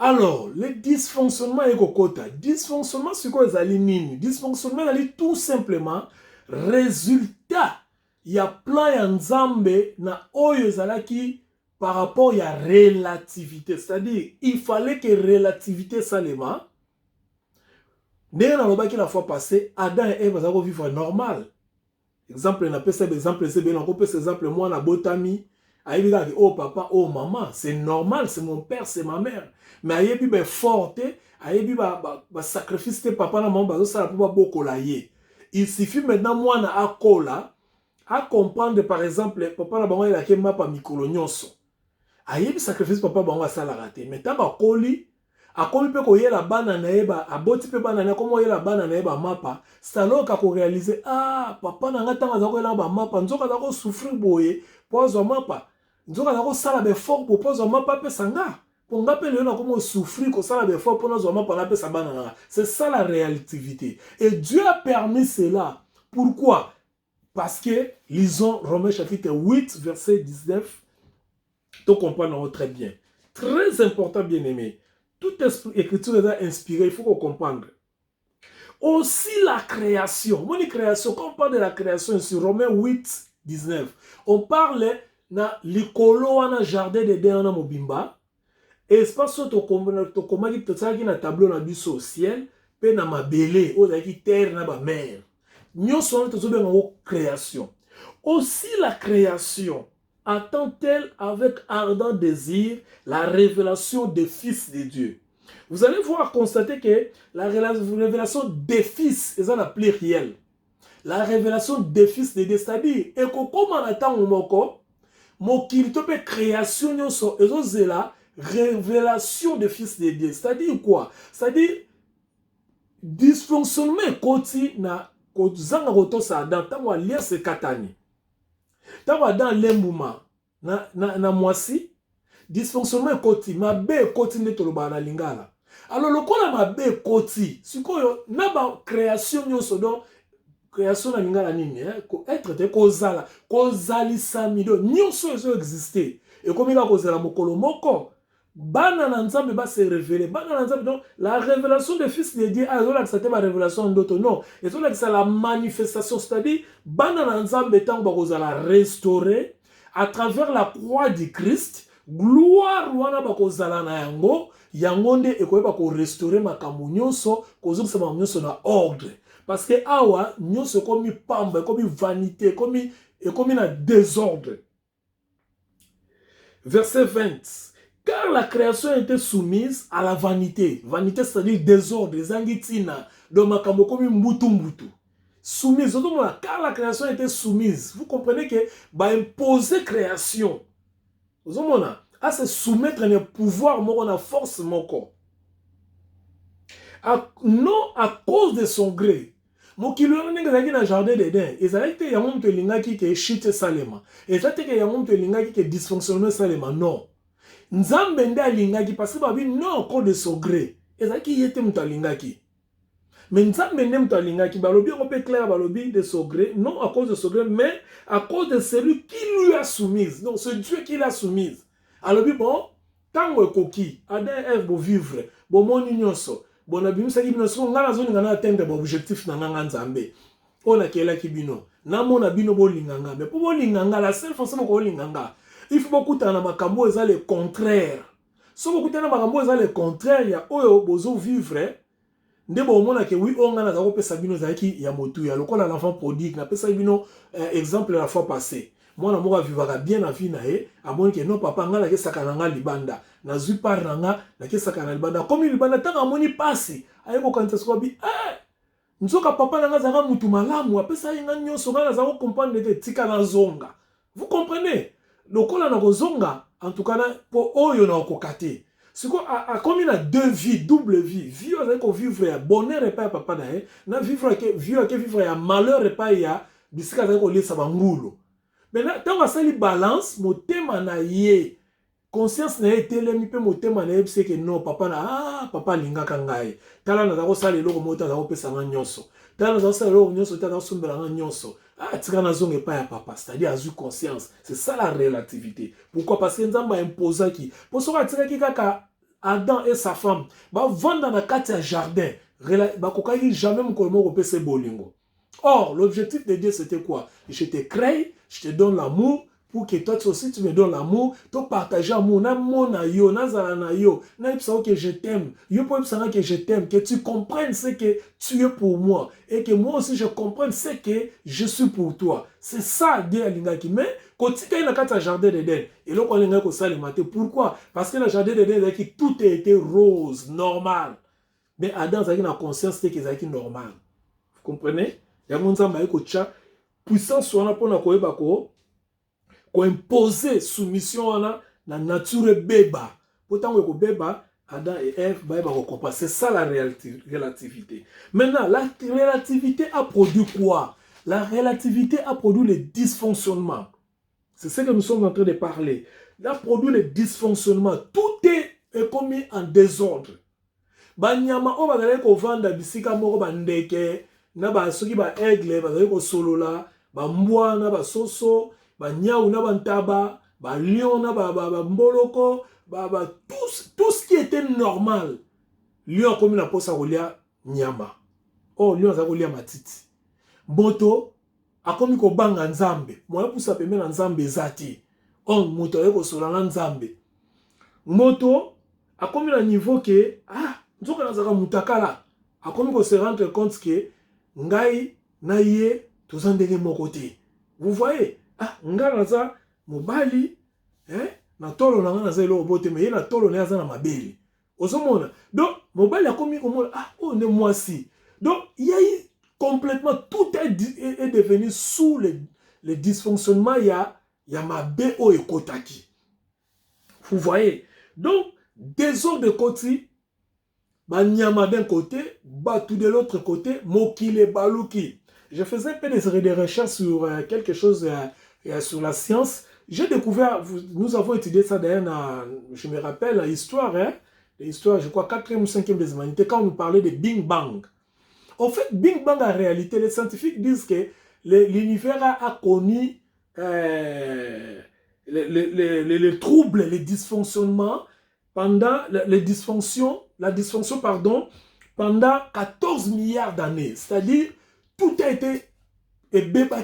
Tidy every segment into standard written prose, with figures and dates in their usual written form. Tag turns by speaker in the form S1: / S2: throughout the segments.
S1: Alors, le dysfonctionnement est kokota. Dysfonctionnement, c'est quoi les nini? Dysfonctionnement, c'est tout simplement résultat. Il y a plein de nzambe na oyo zalaki par rapport à la relativité. C'est-à-dire, il fallait que relativité salema. Dès la fois passée, Adam et Eve ont vivre normal. Exemple, on appelle ça exemple, c'est bien, on peut exemple, moi, la botami, aïe, oh papa, oh maman, c'est normal, c'est mon père, c'est ma mère. Mais aïe, puis, ben, forte, aïe, puis, sacrifice, papa, la maman, ça, pour beaucoup la yé. Il suffit maintenant, moi, na akola, à comprendre, par exemple, papa, la maman, il a qu'un mapa mikolonyoso. Aïe, puis, sacrifice, papa, maman, ça l'a raté. Mais tant que koli, akomi pe koyela bana na eba aboti pe bana na komo yela bana na eba mapa saloka ko réaliser ah papa na ngata ngaza ko yela ba mapa nzoka za ko souffrir boye pozo mapa nzoka za ko sala be fort pour pozo mapa pe sanga pour nga pe le na komo souffrir ko sala be fort pour nozo mapa na pe sa bana na c'est ça la relativité et Dieu a permis cela. Pourquoi? Parce que lisons Romains chapitre 8 verset 19 donc comprendre très bien, très important bien aimé. Toute écriture est inspirée, il faut qu'on comprenne. Aussi la création. Mon création, quand on parle de la création sur Romains 8, 19, on parle de l'écolo dans jardin de Déana na mobimba. Espace où tu as un tableau na biso au ciel, pe na mabele, ou qui terre na ba mer. Nous sommes tous en création. Aussi la création attend-elle avec ardent désir la révélation des fils de Dieu. Vous allez voir, constater que la révélation des fils est la plurielle. La révélation des fils de Dieu, c'est-à-dire, et comme on attend au moko, mon kilitope création, et la révélation des fils de Dieu. C'est-à-dire quoi? C'est-à-dire, dysfonctionnement koti na kozanga kotosa dans tango alia se katani. Tango dans l'embouma na mwasi dysfonctionnement koti mabe koti netoloba na lingala. Alors le kola mabe koti sikoyo na ba création nyonso donc création na lingala nini ko être te kozala kozalisa mido nyonso ezo exister et comme il a kozala mokolo moko bana na nzambe ba se révéler bana na nzambe donc la révélation des fils de Dieu azola que c'était ma révélation d'autre non et que c'est la manifestation c'est-à-dire bana na nzambe tant ba kozala restaurer à travers la croix du Christ gloire wana ba kozala na yango yango nde ekoyeba ko restaurer makambo nyonso kozokisa makambo nyonso na ordre parce que awa nyonso komi pamba komi vanité komi na désordre. Verset 20. Car la création était soumise à la vanité. Vanité, c'est-à-dire désordre, zangitina, donc makambo komi mbutu. Soumise, car la création était soumise. Vous comprenez que bah imposer création. Vous comprenez? À se soumettre à un pouvoir, à la force, moko. Non à cause de son gré. Mon kilo n'est pas jardin d'Éden. Et ça a été un homme de l'ingaki qui est chute salema. Et ça a été un homme de l'ingaki qui est dysfonctionnement salema. Non. Nzambe nde alingaki parce que babi non cause de son gré. Et ça qui était muta lingaki. Mais nzambe nde muta lingaki balobi on peut clair balobi de son gré, non à cause de son gré mais à cause de celui qui lui a soumise. Donc c'est Dieu qui l'a soumise. Alors bon, tango ekoki, Adam et Ève bo vivre, bo moni nyonso. Bon abimisa ki bino so ngana zo ngana atteindre bo objectif na nganga nzambe. On a kela ki bino. Na mona bino bo linganga, mais pour bo linganga la seule façon ko linganga. Il faut beaucoup de makambo eza le contraire. Si beaucoup de makambo eza le contraire, ya oyo bozo vivre. Nde bo mona ke oui on ngana za ko pesa bino za ki ya motu ya lokola l'enfant prodigue na pesa bino exemple la fois passée. Moi na moka vivaka bien na vie na e amoni ke non papa ngala ke sakana nga libanda na zui par nga na ke sakana libanda comme libanda tanga amoni pasi ayeko kanta so bi nzoka papa nga za nga mutu malamu apesa nga nyonso nga za ko comprendre te tika na zonga. Vous comprenez? Lokola na kozonga en tout cas po oyo na okokate. Siko a comme na deux vies, double vie. Vie avec ko vivre ya bonheur et pas papa na e na vivre vivre ya malheur et pas ya bisika za ko lisa bangulo. Maintenant, tant que ça balance, mon thème na ye, conscience na ye telemi pe mon thème na ye c'est que non papa na papa linga kangai. Tala na zako sali loko mota zako pesa nga nyonso. Tala na zako sali loko nyonso tala sumbela nga nyonso. Tika na zonge pa ya papa, c'est-à-dire azu conscience. C'est ça la relativité. Pourquoi? Parce que nzamba imposa ki. Pour ça tika ki kaka Adam et sa femme, vont dans la carte à jardin, jamais mon bolingo. Or, l'objectif de Dieu, c'était quoi? Je te crée, je te donne l'amour, pour que toi aussi tu me donnes l'amour, tu partages l'amour, na mona yo, na zala na yo, na que je t'aime, yo pour que je t'aime, que tu comprennes ce que tu es pour moi, et que moi aussi je comprenne ce que je suis pour toi. C'est ça Dieu a lingaki. Mais quand tu es dans le jardin d'Éden, et là on a ça le matin, pourquoi? Parce que le jardin d'Éden, tout a été rose, normal. Mais Adam a une conscience que c'est normal. Vous comprenez? Il y a mon zamba eko tcha puissance soit pour na koyeba ko imposer soumission à la nature beba. Pourtant ko beba Adam et Ève ba ko comprendre. C'est ça la relativité. Maintenant la relativité a produit quoi? La relativité a produit le dysfonctionnement. C'est ce que nous sommes en train de parler. Elle a produit le dysfonctionnement. Tout est commis en désordre. Banyama o bazale ko vanda bisika moko bandeke na ba soki ba aigle bazale ko solola ba mbwa na ba soso ba nyau na ba ntaba ba lion na ba mboloko tout ce qui était normal lion comme na posa kolia nyama oh lion za kolia matiti moto akomi ko banga nzambe moya pusa pembe na nzambe zati on moto ayeko solola nzambe moto akomi na niveau que nzoka nazaka mutakala akomi ko se rendre compte que ngai na ye tozandenge moko te. Vous voyez ngai naza mobali na tolo na nga naza eloko bote mais ye na tolo na aza na mabeli ozomona donc mobali akomi komona oh ne moi si donc il y a eu complètement tout est devenu sous le dysfonctionnement ya mabe o ekotaki. Vous voyez donc désordre de côté Banyama d'un côté, Batu de l'autre côté, Mokile Baluki. Je faisais un peu des recherches sur quelque chose sur la science. J'ai découvert, nous avons étudié ça d'ailleurs, je me rappelle, l'histoire, l'histoire, je crois, 4e ou 5e des humanités, quand on nous parlait de Big Bang. En fait, Big Bang, en réalité, les scientifiques disent que l'univers a connu les troubles, les dysfonctionnements, pendant la dysfonction, pendant 14 milliards d'années. C'est-à-dire, tout a été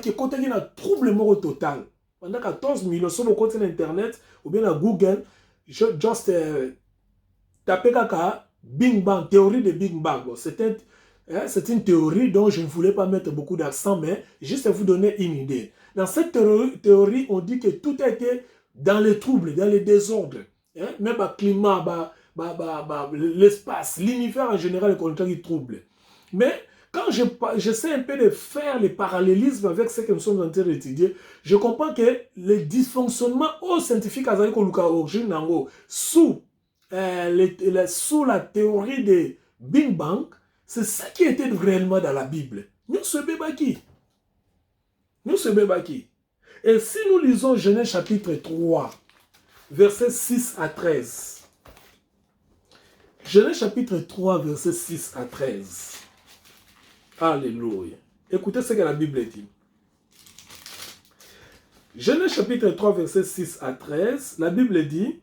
S1: qui contient un trouble mort total. Pendant 14 millions, sur le côté d'Internet, ou bien à Google, juste tapez Big Bang, théorie de Big Bang. Bon, c'est une théorie dont je ne voulais pas mettre beaucoup d'accent, mais juste vous donner une idée. Dans cette théorie, on dit que tout a été dans les troubles, dans les désordres. Même le climat, l'espace, l'univers en général est contre qui trouble. Mais quand j'essaie un peu de faire les parallélismes avec ce que nous sommes en train d'étudier, je comprends que le dysfonctionnement aux scientifiques sous la théorie de Big Bang, c'est ça qui était réellement dans la Bible. Nous sommes bébaki. Et si nous lisons Genèse chapitre 3, versets 6 à 13. Genèse chapitre 3, versets 6 à 13. Alléluia. Écoutez ce que la Bible dit. Genèse chapitre 3, versets 6 à 13. La Bible dit: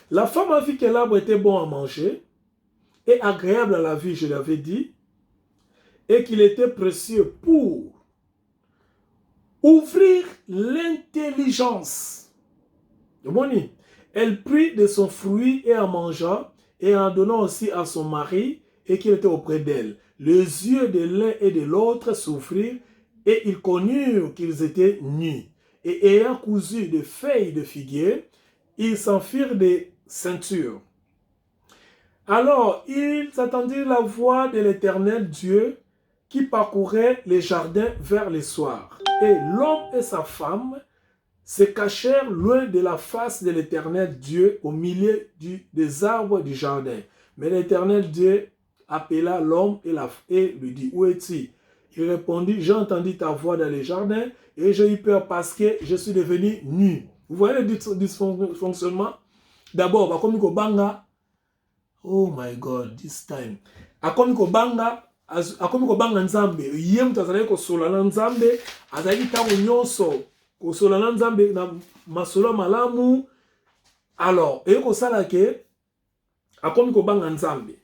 S1: la femme a vu que l'arbre était bon à manger et agréable à la vue, je l'avais dit, et qu'il était précieux pour ouvrir l'intelligence. Elle prit de son fruit et en mangea, et en donnant aussi à son mari, et qui était auprès d'elle. Les yeux de l'un et de l'autre s'ouvrirent, et ils connurent qu'ils étaient nus. Et ayant cousu de feuilles de figuier, ils s'enfirent des ceintures. Alors ils attendirent la voix de l'Éternel Dieu, qui parcourait les jardins vers le soir. Et l'homme et sa femme se cachèrent loin de la face de l'Éternel Dieu au milieu des arbres du jardin. Mais l'Éternel Dieu appela l'homme et lui dit: où es-tu? Il répondit: j'ai entendu ta voix dans le jardin et j'ai eu peur parce que je suis devenu nu. Vous voyez le dysfonctionnement? D'abord, comme Banga, oh my God, this time. Comme Banga, akomi kobanga nzambe ye mutu azalaki kosola na nzambe azalaki ntango nyonso kosola na nzambe na masolo malamu Alors, et ko sala ke akomi ko banga nzambe.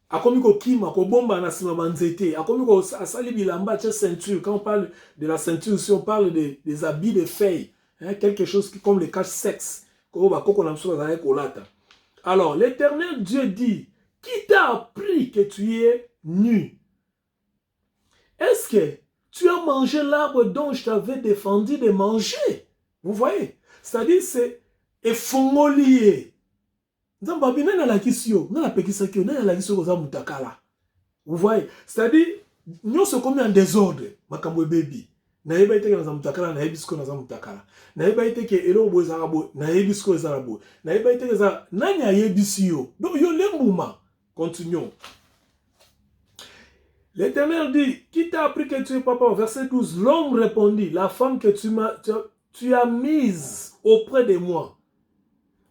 S1: Akomi ko kima ko bomba na sima banzete. Akomi ko asali bilamba tche ceinture. Quand on parle de la ceinture aussi, on parle des habits de feuilles, hein, quelque chose qui comme les cache-sexe. Alors, l'Éternel Dieu dit, qui t'a appris que tu es nu? Est-ce que tu as mangé l'arbre dont je t'avais défendu de manger? Vous voyez? C'est-à-dire, c'est effongolié. Vous voyez? C'est-à-dire, nous sommes comme en désordre. Baby. Naïba ite ke nazamutakala na ebisko nazamutakala. Naïba ite ke elo bozarabo na ebisko ezarabo. Naïba ite ke za nanya yebisio. Donc yo lembuma. Continuons. L'Éternel dit, qui t'a appris que tu es papa? Verset 12. L'homme répondit, la femme que tu as mise auprès de moi.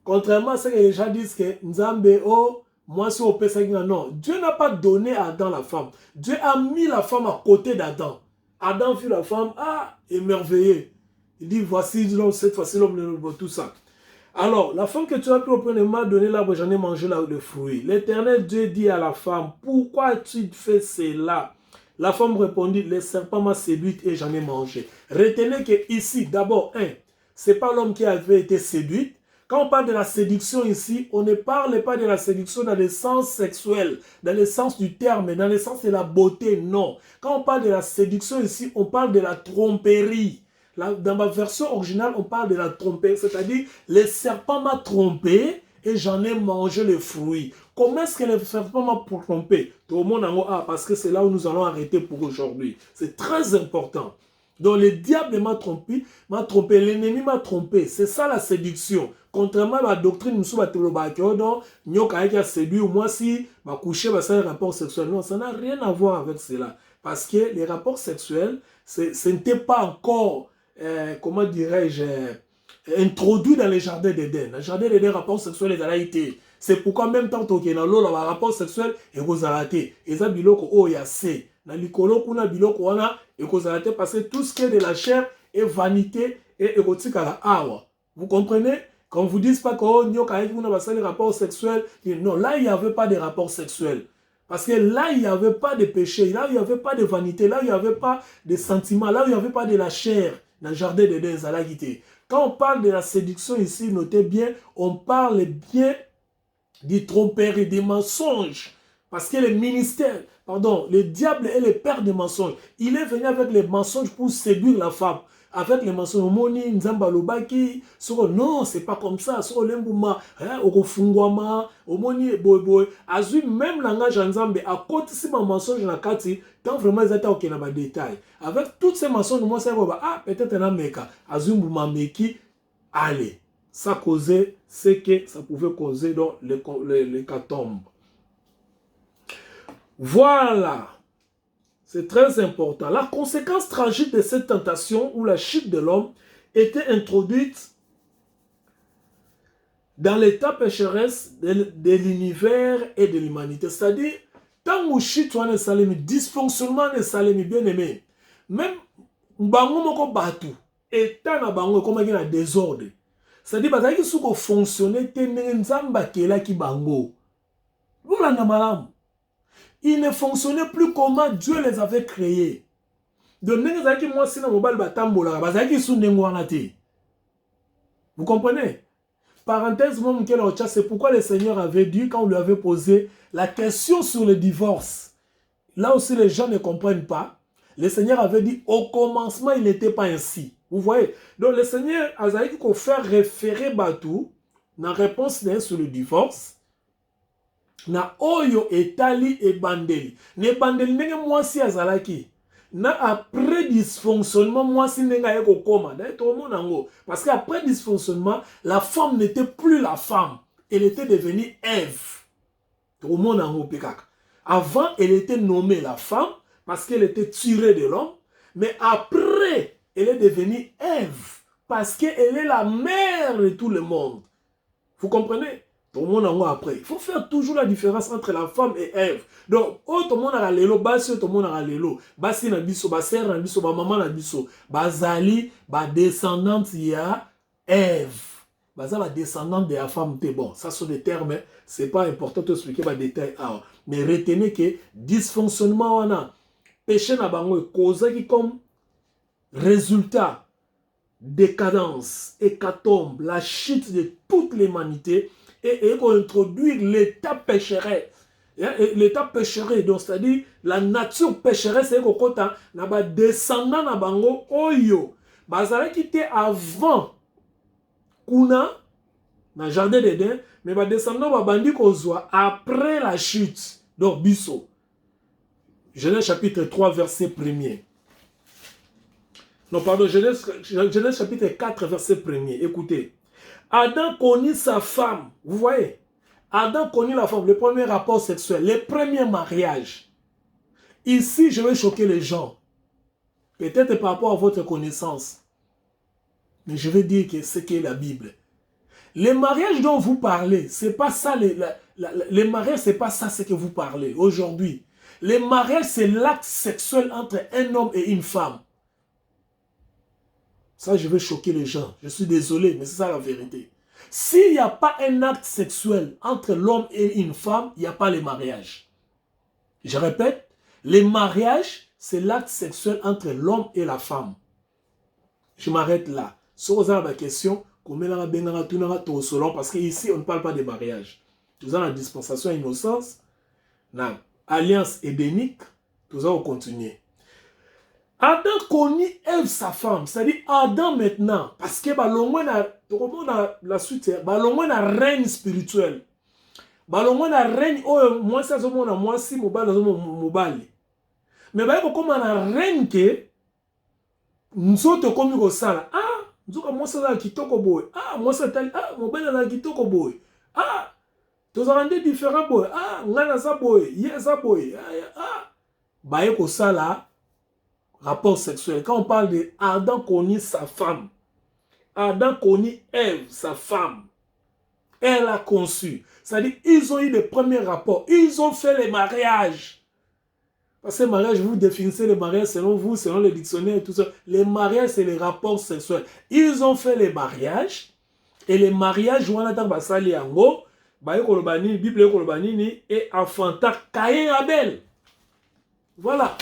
S1: Contrairement à ce que les gens disent que Nzambe, oh, moi si on peut ça, non. Dieu n'a pas donné à Adam la femme. Dieu a mis la femme à côté d'Adam. Adam vit la femme, ah, émerveillé. Il dit, voici cette fois-ci l'homme, tout ça. Alors, la femme que tu as pris auprès de moi, donné l'arbre, j'en ai mangé le fruit. L'Éternel Dieu dit à la femme, pourquoi tu fais cela? La femme répondit, le serpent m'a séduite et j'en ai mangé. Retenez que ici, d'abord, ce n'est pas l'homme qui avait été séduit. Quand on parle de la séduction ici, on ne parle pas de la séduction dans le sens sexuel, dans le sens du terme, dans le sens de la beauté, non. Quand on parle de la séduction ici, on parle de la tromperie. Dans ma version originale, on parle de la tromperie, c'est-à-dire le serpent m'a trompé et j'en ai mangé le fruit. Comment est-ce que le serpent m'a trompé? Tout le monde en haut, parce que c'est là où nous allons arrêter pour aujourd'hui. C'est très important. Donc le diable m'a trompé, l'ennemi m'a trompé. C'est ça la séduction. Contrairement à la doctrine, nous a séduit, ou moi si ma coucher va faire un rapport sexuel. Non, ça n'a rien à voir avec cela. Parce que les rapports sexuels, ce n'était pas encore, comment dirais-je, introduit dans les jardins d'Éden. Dans les jardins d'Éden, rapport sexuel est dans la été. C'est pourquoi même tant qu'il y a dans l'eau, le rapport sexuel est raté. Et ça, biloko, oh, il y a C. Dans l'icolo, kuna biloko, wana, et raté parce que tout ce qui est de la chair est vanité et érotique à la awa. Vous comprenez? Quand vous dites pas que oh, les rapports sexuels, non, là, il n'y avait pas de rapport sexuel. Parce que là, il n'y avait pas de péché, là, il n'y avait pas de vanité, là, il n'y avait pas de sentiments, là, il n'y avait pas de la chair dans le jardin d'Éden, Zalagité. Quand on parle de la séduction ici, notez bien, on parle bien du tromperie, des mensonges. Parce que le ministère, pardon, le diable est le père des mensonges. Il est venu avec les mensonges pour séduire la femme. Avec les mensonges, Moni, Nzamba Lobaki, non, c'est pas comme ça, sur l'embouma, Okofungwama, Omoni, Boy, Azui, même langage Nzambe, à côté de ces mensonges dans la carte, tant vraiment ils étaient au dans détail. Avec toutes ces mensonges, moi, ça va, ah, peut-être un Meka, Azui Mbouma Meki, allez, ça causait ce que ça pouvait causer dans l'hécatombe. Voilà. C'est très important. La conséquence tragique de cette tentation ou la chute de l'homme était introduite dans l'état pécheresse de l'univers et de l'humanité. C'est-à-dire, tant que chute est salemi, dysfonctionnement est salemi, bien aimé. Même bango moko batu, état na bango comme il y a désordre. C'est-à-dire, parce que si vous fonctionnez, nzamba kela ki bango. Vous l'en avez. Ils ne fonctionnaient plus comment Dieu les avait créés. Donc, vous comprenez? Parenthèse, c'est pourquoi le Seigneur avait dit, quand on lui avait posé la question sur le divorce, là aussi les gens ne comprennent pas, le Seigneur avait dit, au commencement, il n'était pas ainsi. Vous voyez? Donc, le Seigneur a dit qu'on fait référer Batou, dans réponse sur le divorce, na oyo etali e bandeli. Ne bandeli nenge mwasi azalaki. Na après dysfonctionnement mwasi nenga yeko koma. D'ailleurs tout le monde nango. Parce qu'après dysfonctionnement, la femme n'était plus la femme. Elle était devenue Ève. Tout le monde nango pikaka. Avant, elle était nommée la femme parce qu'elle était tirée de l'homme. Mais après, elle est devenue Ève parce qu'elle est la mère de tout le monde. Vous comprenez? Tout le monde en a après. Il faut faire toujours la différence entre la femme et Ève. Donc, oh, tout le monde a l'élo, basi, tout le monde a l'élo. Basi na biso, baser na biso, maman na biso. Bazali, descendante ya Ève. baza ba descendant de la femme te. Bon, ça sont des termes, c'est pas important de expliquer les détails. Mais retenez que dysfonctionnement wana, péché na bango causé comme résultat décadence, hécatombe, la chute de toute l'humanité et introduire l'état pécheresse. L'état pécheresse, donc c'est-à-dire la nature pécheresse, c'est que na ba descendant na bango oyo bazala qui était avant kuna na jardin d'Éden, mais ba descendant ba bandi kozwa après la chute. Donc biso. Genèse chapitre 3 verset 1er. Non, pardon, Genèse chapitre 4 verset 1er. Écoutez. Adam connut sa femme. Vous voyez? Adam connut la femme, le premier rapport sexuel, le premier mariage. Ici, je vais choquer les gens. Peut-être par rapport à votre connaissance. Mais je vais dire que c'est qu'est la Bible. Les mariages dont vous parlez, c'est pas ça, les mariages, c'est pas ça ce que vous parlez aujourd'hui. Les mariages, c'est l'acte sexuel entre un homme et une femme. Ça, je vais choquer les gens. Je suis désolé, mais c'est ça la vérité. S'il n'y a pas un acte sexuel entre l'homme et une femme, il n'y a pas le mariage. Je répète, le mariage, c'est l'acte sexuel entre l'homme et la femme. Je m'arrête là. Si vous avez la question, parce qu'ici, on ne parle pas de mariage. Nous avons la dispensation innocence, la alliance édénique, nous allons continuer. Adam connut Ève sa femme, c'est-à-dire Adam maintenant, parce que la suite, la règne spirituelle. La règne, moi ça moi si mobile. Mais comme la règne que nous autres comme au sala, nzoka moi ça la kitoko boy, moi ça tali, mobile la kitoko boy, tous rendez différents boy, ngana sa boy, yesa boy, ko sala rapport sexuel. Quand on parle de Adam connut sa femme, Adam connut Ève, sa femme, elle a conçu. C'est-à-dire, ils ont eu les premiers rapports, ils ont fait les mariages. Parce que les mariages, vous définissez les mariages selon vous, selon les dictionnaires et tout ça. Les mariages, c'est les rapports sexuels. Ils ont fait les mariages, et les mariages, on attend basali yango, Bible et enfanta Caïn et Abel. Voilà.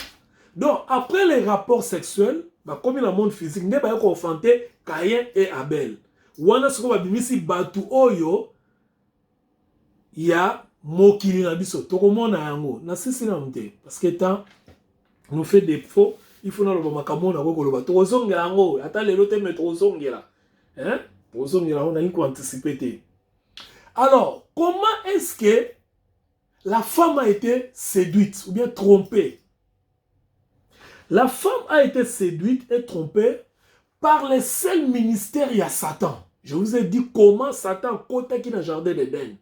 S1: Donc, après les rapports sexuels, comme dans le monde physique, il y a enfanté Caïn et Abel. Wana soko babimisi batu oyo ya mokili na biso. Tokomona yango. Na sisi na mte. Parce que tant nous fait des faux, il faut na loba makamona ko koloba. Tokozongela yango. Ata lelo te me tokozongela. Hein? Tokozongela on a ko anticiper te. Alors, comment est-ce que la femme a été séduite ou bien trompée? La femme a été séduite et trompée par le seul ministère il y a Satan. Je vous ai dit comment Satan côté qui dans le jardin d'Éden.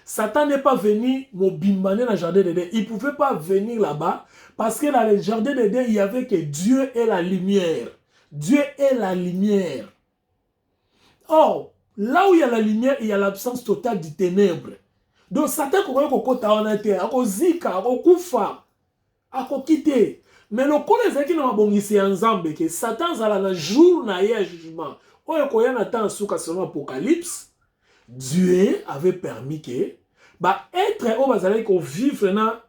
S1: Satan n'est pas venu m'obimbaner dans le jardin d'Éden. Il ne pouvait pas venir là-bas parce que dans le jardin d'Éden, il y avait que Dieu est la lumière. Dieu est la lumière. Or, là où il y a la lumière, il y a l'absence totale du ténèbre. Donc Satan a quitter. Mais le coup les qui n'ont pas ensemble que Satan a la jour na jugement. Selon l'Apocalypse, Dieu avait permis que être au bazalé qu'on vivre na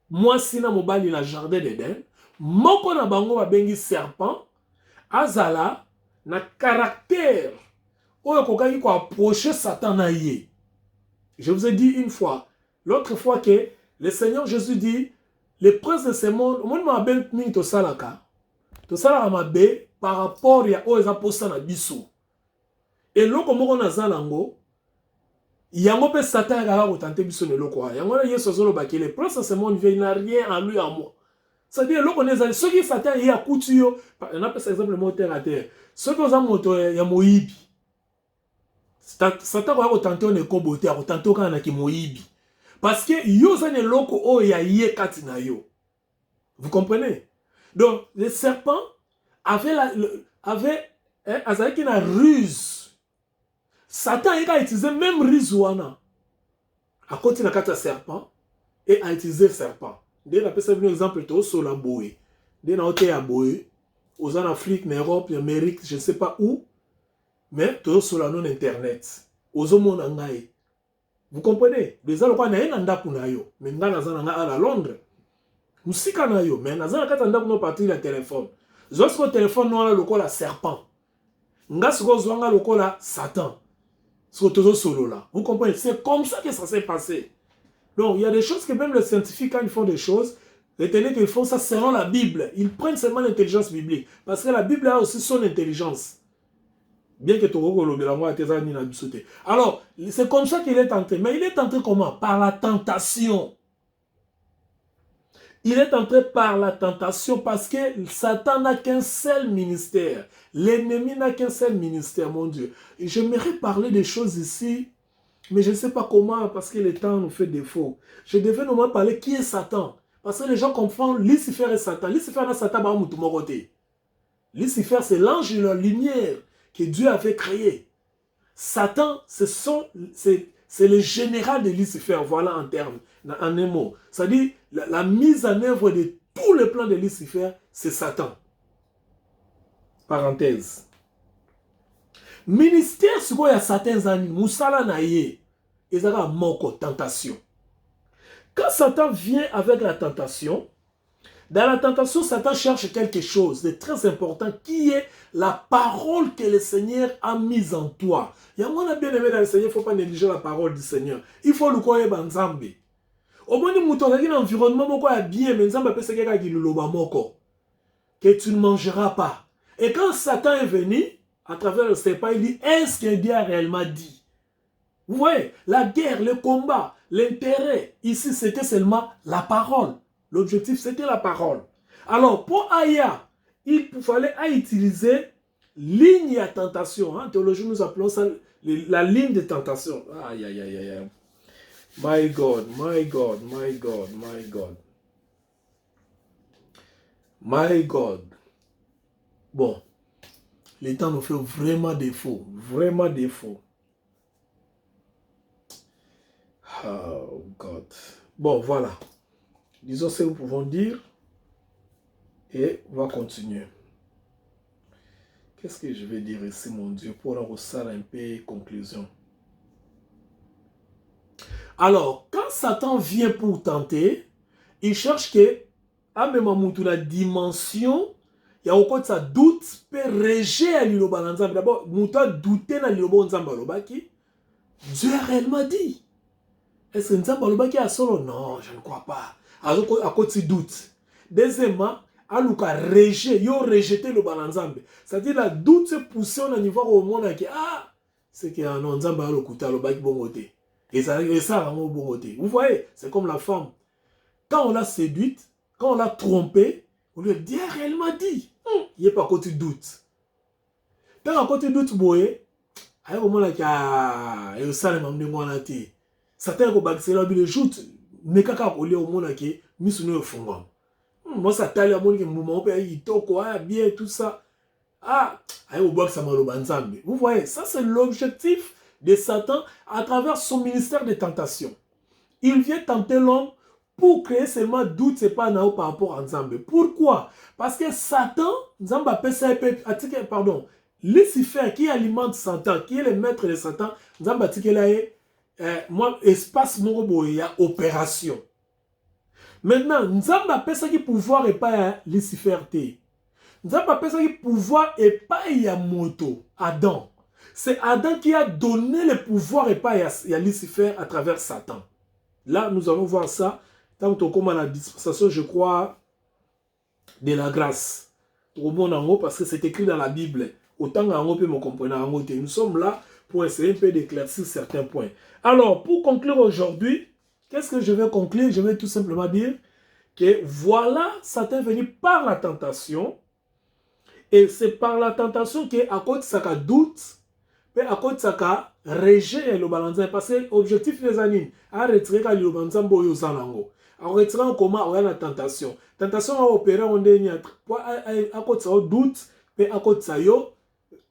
S1: moi si na mobali na jardin d'Éden, moko na bango ba bengi serpent azala na caractère oyo kokaki ko approcher Satan na ye. Je vous ai dit une fois, l'autre fois que le Seigneur Jésus dit les princes de ce monde, moi je m'appelle Minto Salaka. To salaka mabe par rapport ya aux apôtres na biso. Et loko moko na zalango, yango pe Satan a retenter biso ne loko. Yango na Yesu zolo ba que les princes de ce monde viennent n'a rien en lui en moi. C'est-à-dire loko ne ceux qui Satan y a coutuyo, on appelle ça exemple le terre à terre. Ceux qui ont moto ya moyibi. Satan va retenter on est comboté, retenter quand na ki moyibi. Parce que yo zane loko o ya ye katina yo. Vous comprenez? Donc le serpent avait une ruse. Satan a utilisé même ruse wana. À côté de la serpent et a utilisé serpent. Dès la personne un exemple to sur la boé. Dès na hôtel à boé aux en Afrique, en Europe, en Amérique, je ne sais pas où. mais tu sur la non internet ozomona ngai. Vous comprenez? Les aloko na ena ndaku na yo mais nga nazana nga à Londres musika na yo mais nazana kata ndaku no partir la téléphone zosko téléphone no la lokola serpent nga siko zwanga lokola Satan siko tozo solo là. Vous comprenez? C'est comme ça que ça s'est passé. Donc il y a des choses que même les scientifiques quand ils font des choses, retenez qu'ils font ça selon la Bible. Ils prennent seulement l'intelligence biblique parce que la Bible a aussi son intelligence. Bien que alors, c'est comme ça qu'il est entré. Mais il est entré comment? Par la tentation. Il est entré par la tentation parce que Satan n'a qu'un seul ministère. L'ennemi n'a qu'un seul ministère, mon Dieu. Et j'aimerais parler des choses ici, mais je ne sais pas comment parce que le temps nous fait défaut. Je devais normalement parler qui est Satan. Parce que les gens confondent Lucifer et Satan. Lucifer et Satan, Lucifer, c'est l'ange de la lumière que Dieu avait créé. Satan, c'est le général de Lucifer, voilà en termes, en un mot. C'est-à-dire, la mise en œuvre de tous les plans de Lucifer, c'est Satan. Parenthèse. Ministère, c'est quoi il y a certains amis, Moussala Naye, ils ont moko, tentation. Quand Satan vient avec la tentation, dans la tentation, Satan cherche quelque chose de très important qui est la parole que le Seigneur a mise en toi. Il y a un bien aimé dans le Seigneur, il ne faut pas négliger la parole du Seigneur. Il faut le croire dans Nzambe. Au moins, nous avons un environnement bien, mais Nzambe peut se dire que tu ne mangeras pas. Et quand Satan est venu, à travers le serpent, il dit, est-ce que Dieu a réellement dit? Vous voyez, la guerre, le combat, l'intérêt, ici, c'était seulement la parole. L'objectif, c'était la parole. Alors, pour Aya, il fallait utiliser ligne à tentation. En théologie, nous appelons ça la ligne de tentation. Aïe, aïe, aïe, aïe. My God, my God, my God, my God. My God. Bon, les temps nous fait vraiment défaut. Vraiment défaut. Oh God. Bon, voilà. Disons ce que nous pouvons dire. Et on va continuer. Qu'est-ce que je vais dire ici, mon Dieu, pour en ressortir un peu conclusion. Alors, quand Satan vient pour tenter, il cherche que, à même la dimension, il y a encore ça doute, peut réger à l'île Nzambe. D'abord, Mouta douter dans l'île Nzambe qui Dieu a réellement dit. Est-ce que Nzambe qui a solo? Non, je ne crois pas. À cause de doute. Deuxièmement, aluka rejeter le balanzambe. C'est-à-dire la doute se pousse au niveau au monde qui c'est que non Nzambe a le kuta le baki bongote. Et ça vraiment bongote. Vous voyez, c'est comme la femme. Quand on l'a séduite, quand on l'a trompée, on lui a dit réellement dit. Il n'y a pas côté doute. Quand à côté doute boye, aïe au monde qui a et ça le mamne ngwana ti. Certains ko bakisela bi le joute, mais kaka ko le au monde qui misuno fungwa. Moi, ça t'a l'air bon que mon père il toque bien tout ça. Vous voyez, ça c'est l'objectif de Satan à travers son ministère de tentation. Il vient tenter l'homme pour créer seulement doute, c'est pas par rapport à Nzambe. Pourquoi? Parce que Satan, Nzamba pardon, Lucifer qui alimente Satan, qui est le maître de Satan, Nzamba moi espace mon il y a opération. Maintenant, Nzamba pesa qui pouvoir et pas Lucifer te. Nzamba pesa qui pouvoir et pas ya moto, Adam. C'est Adam qui a donné le pouvoir et pas ya Lucifer à travers Satan. Là, nous allons voir ça. Tant que comme à la dispensation, je crois, de la grâce. Parce que c'est écrit dans la Bible. Autant qu'on peut me comprendre. Nous sommes là pour essayer un peu d'éclaircir certains points. Alors, pour conclure aujourd'hui, qu'est-ce que je vais conclure? Je vais tout simplement dire que voilà, Satan est venu par la tentation. Et c'est par la tentation qu'à cause de ça doute, mais à cause de ça rejet le balançant. Parce que l'objectif des animes, à retirer le balançant boyo sanango. À retirer comment on a la tentation. Tentation à opérer on est à cause de ça doute, mais à cause de ça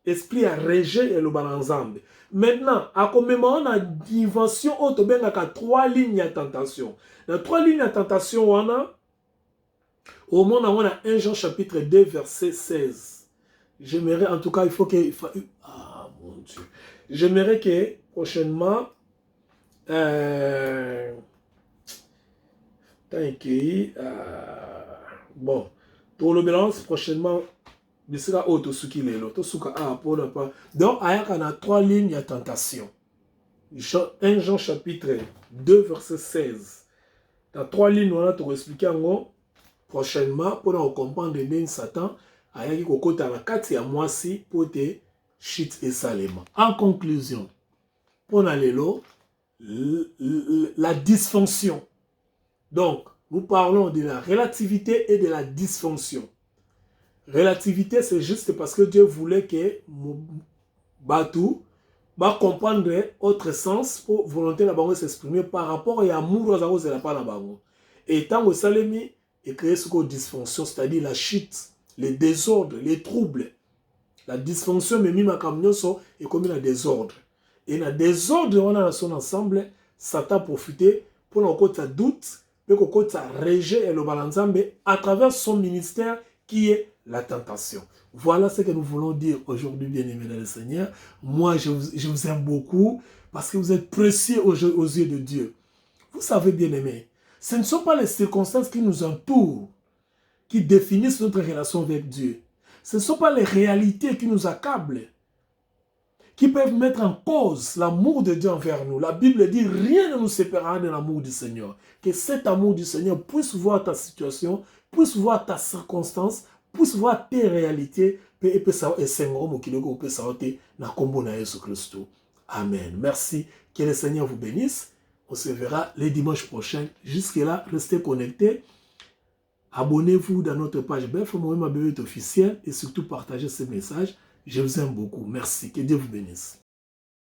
S1: esprit à rejet le balançant. Maintenant, à commémorer on a dimension auto bien à 3 lignes de tentation. Dans 3 lignes de tentation on a au monde on a 1 Jean chapitre 2 verset 16. J'aimerais en tout cas il faut que mon Dieu. J'aimerais que prochainement, bon, pour le balance, prochainement, il sera autre ce qu'il est là. Donc, il y a 3 lignes de tentation. 1 Jean chapitre 2, verset 16. Dans 3 lignes, on a tout expliqué prochainement pour comprendre bien Satan. Il y a kokota na kati ya mwasi pour te shit et salema. En conclusion, pour lelo, la dysfonction. Donc, nous parlons de la relativité et de la dysfonction. Relativité, c'est juste parce que Dieu voulait que Batou va comprendre autre sens pour volonté la bango s'exprimer par rapport à l'amour de la part de la bango. Et tant que Salemi est créé ce qu'on dysfonction, c'est-à-dire la chute, les désordres, les troubles. La dysfonction, mais même est comme un désordre. Et dans le désordre, on a son ensemble, Satan a profité pour qu'on ait doute, pour qu'on ait rejet et le balanzambe à travers son ministère qui est la tentation. Voilà ce que nous voulons dire aujourd'hui, bien-aimés dans le Seigneur. Moi, je vous aime beaucoup parce que vous êtes précieux aux yeux de Dieu. Vous savez, bien-aimés, ce ne sont pas les circonstances qui nous entourent qui définissent notre relation avec Dieu. Ce ne sont pas les réalités qui nous accablent, qui peuvent mettre en cause l'amour de Dieu envers nous. La Bible dit, rien ne nous séparera de l'amour du Seigneur. Que cet amour du Seigneur puisse voir ta situation, puisse voir ta circonstance, puisse voir tes réalités, et Amen. Merci. Que le Seigneur vous bénisse. On se verra les dimanches prochains. Jusque-là, restez connectés. Abonnez-vous dans notre page BF Moïma Bévite officielle et surtout partagez ce message. Je vous aime beaucoup. Merci. Que Dieu vous bénisse.